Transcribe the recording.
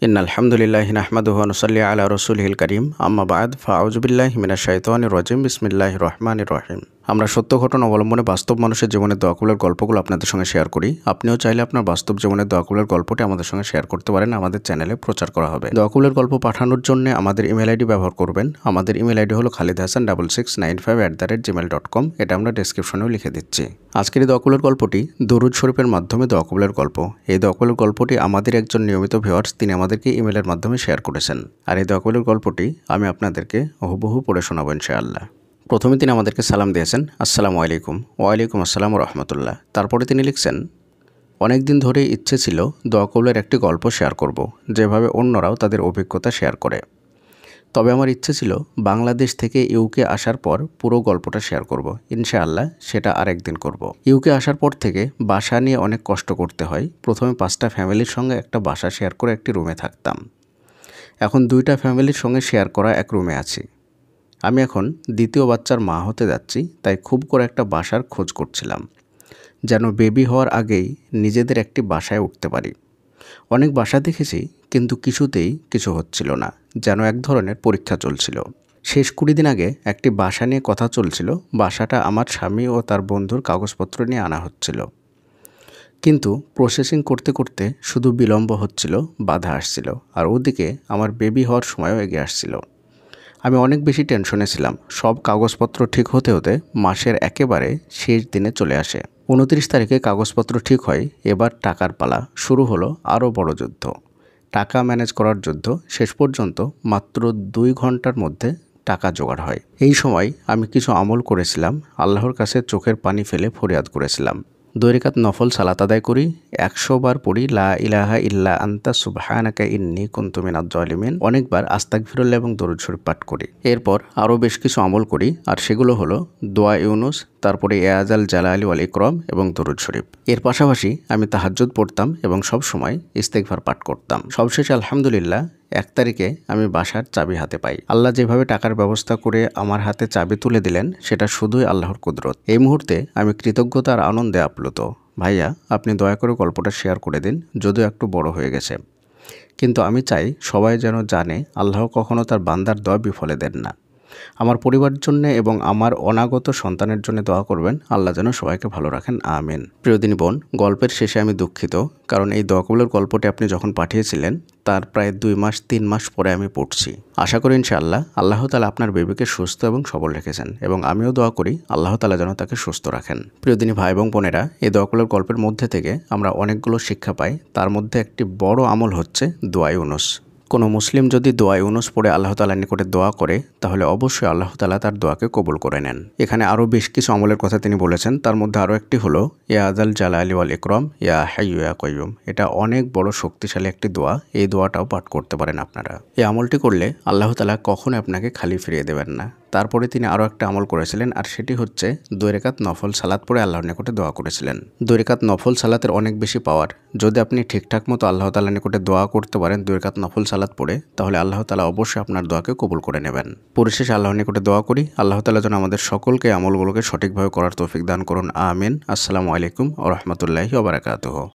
ইন্নাল হামদুলিল্লাহি নাহমাদুহু ওয়া নুসাল্লি আলা রাসূলিহিল কারীম আম্মা বা'দ ফাআউযু বিল্লাহি মিনাশ শাইতানির রাজীম বিসমিল্লাহির রহমানির রহিম। আমরা সত্য ঘটনা অবলম্বনে বাস্তব মানুষের জীবনের দোয়া কবুলের গল্পগুলো আপনাদের সঙ্গে শেয়ার করি। আপনিও চাইলে আপনার বাস্তব জীবনের দোয়া কবুলের গল্পটি আমাদের সঙ্গে শেয়ার করতে পারেন, আমাদের চ্যানেলে প্রচার করা হবে। দোয়া কবুলের গল্প পাঠানোর জন্য আমাদের ইমেল আইডি ব্যবহার করবেন। আমাদের ইমেল আইডি হলো khalidhasan6695@gmail.com। এটা আমরা ডেসক্রিপশনেও লিখে দিচ্ছি। আজকের এই দোয়া কবুলের গল্পটি দুরূদ শরীফের মাধ্যমে দোয়া কবুলের গল্প। এই দোয়া কবুলের গল্পটি আমাদের একজন নিয়মিত ভিউয়ার্স, তিনি আমাদেরকে ইমেলের মাধ্যমে শেয়ার করেছেন। আর এই দোয়া কবুলের গল্পটি আমি আপনাদেরকে হুবহু পড়ে শোনাবো ইনশাআল্লাহ। প্রথমে তিনি আমাদেরকে সালাম দিয়েছেন, আসসালামু আলাইকুম। ওয়ালাইকুম আসসালাম রহমতুল্লাহ। তারপরে তিনি লিখছেন, অনেক দিন ধরেই ইচ্ছে ছিল দোয়া কবুলের একটি গল্প শেয়ার করব, যেভাবে অন্যরাও তাদের অভিজ্ঞতা শেয়ার করে। তবে আমার ইচ্ছে ছিল বাংলাদেশ থেকে ইউকে আসার পর পুরো গল্পটা শেয়ার করব। ইনশাআল্লাহ সেটা আরেকদিন করব। ইউকে আসার পর থেকে বাসা নিয়ে অনেক কষ্ট করতে হয়। প্রথমে 5টা ফ্যামিলির সঙ্গে একটা বাসা শেয়ার করে একটি রুমে থাকতাম। এখন 2টা ফ্যামিলির সঙ্গে শেয়ার করা এক রুমে আছি। আমি এখন দ্বিতীয় বাচ্চার মা হতে যাচ্ছি, তাই খুব করে একটা বাসার খোঁজ করছিলাম, যেন বেবি হওয়ার আগেই নিজেদের একটি বাসায় উঠতে পারি। অনেক বাসা দেখেছি, কিন্তু কিছুতেই কিছু হচ্ছিল না, যেন এক ধরনের পরীক্ষা চলছিল। শেষ 20 দিন আগে একটি বাসা নিয়ে কথা চলছিল। বাসাটা আমার স্বামী ও তার বন্ধুর কাগজপত্র নিয়ে আনা হচ্ছিল, কিন্তু প্রসেসিং করতে করতে শুধু বিলম্ব হচ্ছিল, বাধা আসছিল, আর ওদিকে আমার বেবি হওয়ার সময়ও এগিয়ে আসছিল। আমি অনেক বেশি টেনশনে ছিলাম। সব কাগজপত্র ঠিক হতে হতে মাসের একেবারে শেষ দিনে চলে আসে। 29 তারিখে কাগজপত্র ঠিক হয়। এবার টাকার পালা। শুরু হলো আরও বড় যুদ্ধ, টাকা ম্যানেজ করার যুদ্ধ। শেষ পর্যন্ত মাত্র 2 ঘন্টার মধ্যে টাকা জোগাড় হয়। এই সময় আমি কিছু আমল করেছিলাম, আল্লাহর কাছে চোখের পানি ফেলে ফরিয়াদ করেছিলাম। 2 রাকাত নফল সালাত আদায় করি, 100 বার পড়ি লা ইলাহা ইল্লা আনতা সুবহানাকা ইন্নী কুনতু মিনাজ জালিমিন, অনেকবার আস্তাগফিরুল্লাহ এবং দরুদ শরীফ পাঠ করি। এরপর আরও বেশ কিছু আমল করি, আর সেগুলো হলো দোয়া ইউনুস, তারপরে ইয়াজাল জালালি ওয়াল ইকরাম এবং দরুদ শরীফ। এর পাশাপাশি আমি তাহাজ্জুদ পড়তাম এবং সব সময় ইস্তেগফার পাঠ করতাম। সবশেষে আলহামদুলিল্লাহ 1 তারিখে আমি বাসার চাবি হাতে পাই। আল্লাহ যেভাবে টাকার ব্যবস্থা করে আমার হাতে চাবি তুলে দিলেন, সেটা শুধুই আল্লাহর কুদরত। এই মুহূর্তে আমি কৃতজ্ঞতার আনন্দে আপ্লুত। ভাইয়া, আপনি দয়া করে গল্পটা শেয়ার করে দিন, যদিও একটু বড় হয়ে গেছে, কিন্তু আমি চাই সবাই যেন জানে আল্লাহ কখনো তার বান্দার দোয়া বিফলে দেন না। আমার পরিবারের জন্য এবং আমার অনাগত সন্তানের জন্য দোয়া করবেন, আল্লাহ যেন সবাইকে ভালো রাখেন, আমিন। প্রিয় দিনী বোন, গল্পের শেষে আমি দুঃখিত, কারণ এই দোয়া কবুলের গল্পটি আপনি যখন পাঠিয়েছিলেন তার প্রায় 2 মাস 3 মাস পরে আমি পড়ছি। আশা করি ইনশাআল্লাহ আল্লাহ তাআলা আপনার বেবিকে সুস্থ এবং সবল রেখেছেন, এবং আমিও দোয়া করি আল্লাহ তাআলা যেন তাকে সুস্থ রাখেন। প্রিয় দিনী ভাই এবং বোনেরা, এই দোয়া কবুলের গল্পের মধ্যে থেকে আমরা অনেকগুলো শিক্ষা পাই। তার মধ্যে একটি বড় আমল হচ্ছে দোয়া ইউনুস। কোনো মুসলিম যদি দোয়া ইউনুস পড়ে আল্লাহ তাআলার নিকটে দোয়া করে, তাহলে অবশ্যই আল্লাহ তাআলা তার দোয়াকে কবুল করে নেন। এখানে আরও বেশ কিছু আমলের কথা তিনি বলেছেন। তার মধ্যে আরও একটি হলো ইয়াজাল জালালি ওয়াল ইকরাম ইয়া হাইয়্যু ইয়া কাইয়্যুম। এটা অনেক বড় শক্তিশালী একটি দোয়া। এই দোয়াটাও পাঠ করতে পারেন আপনারা। এই আমলটি করলে আল্লাহ তাআলা কখনোই আপনাকে খালি ফিরিয়ে দেবেন না। তারপরে তিনি আরও একটা আমল করেছিলেন, আর সেটি হচ্ছে 2 রাকাত নফল সালাত পড়ে আল্লাহর নিকটে দোয়া করেছিলেন। 2 রাকাত নফল সালাতের অনেক বেশি পাওয়ার। যদি আপনি ঠিকঠাক মতো আল্লাহ তাআলার নিকটে দোয়া করতে পারেন 2 রাকাত নফল সালাত পড়ে, তাহলে আল্লাহ তাআলা অবশ্যই আপনার দোয়াকে কবুল করে নেবেন। পরিশেষে আল্লাহর নিকটে দোয়া করি, আল্লাহ তাআলা যেন আমাদের সকলকে আমলগুলোকে সঠিকভাবে করার তৌফিক দান করুন, আমিন। আসসালামু আলাইকুম ওয়া রাহমাতুল্লাহি ওয়া বারাকাতুহু।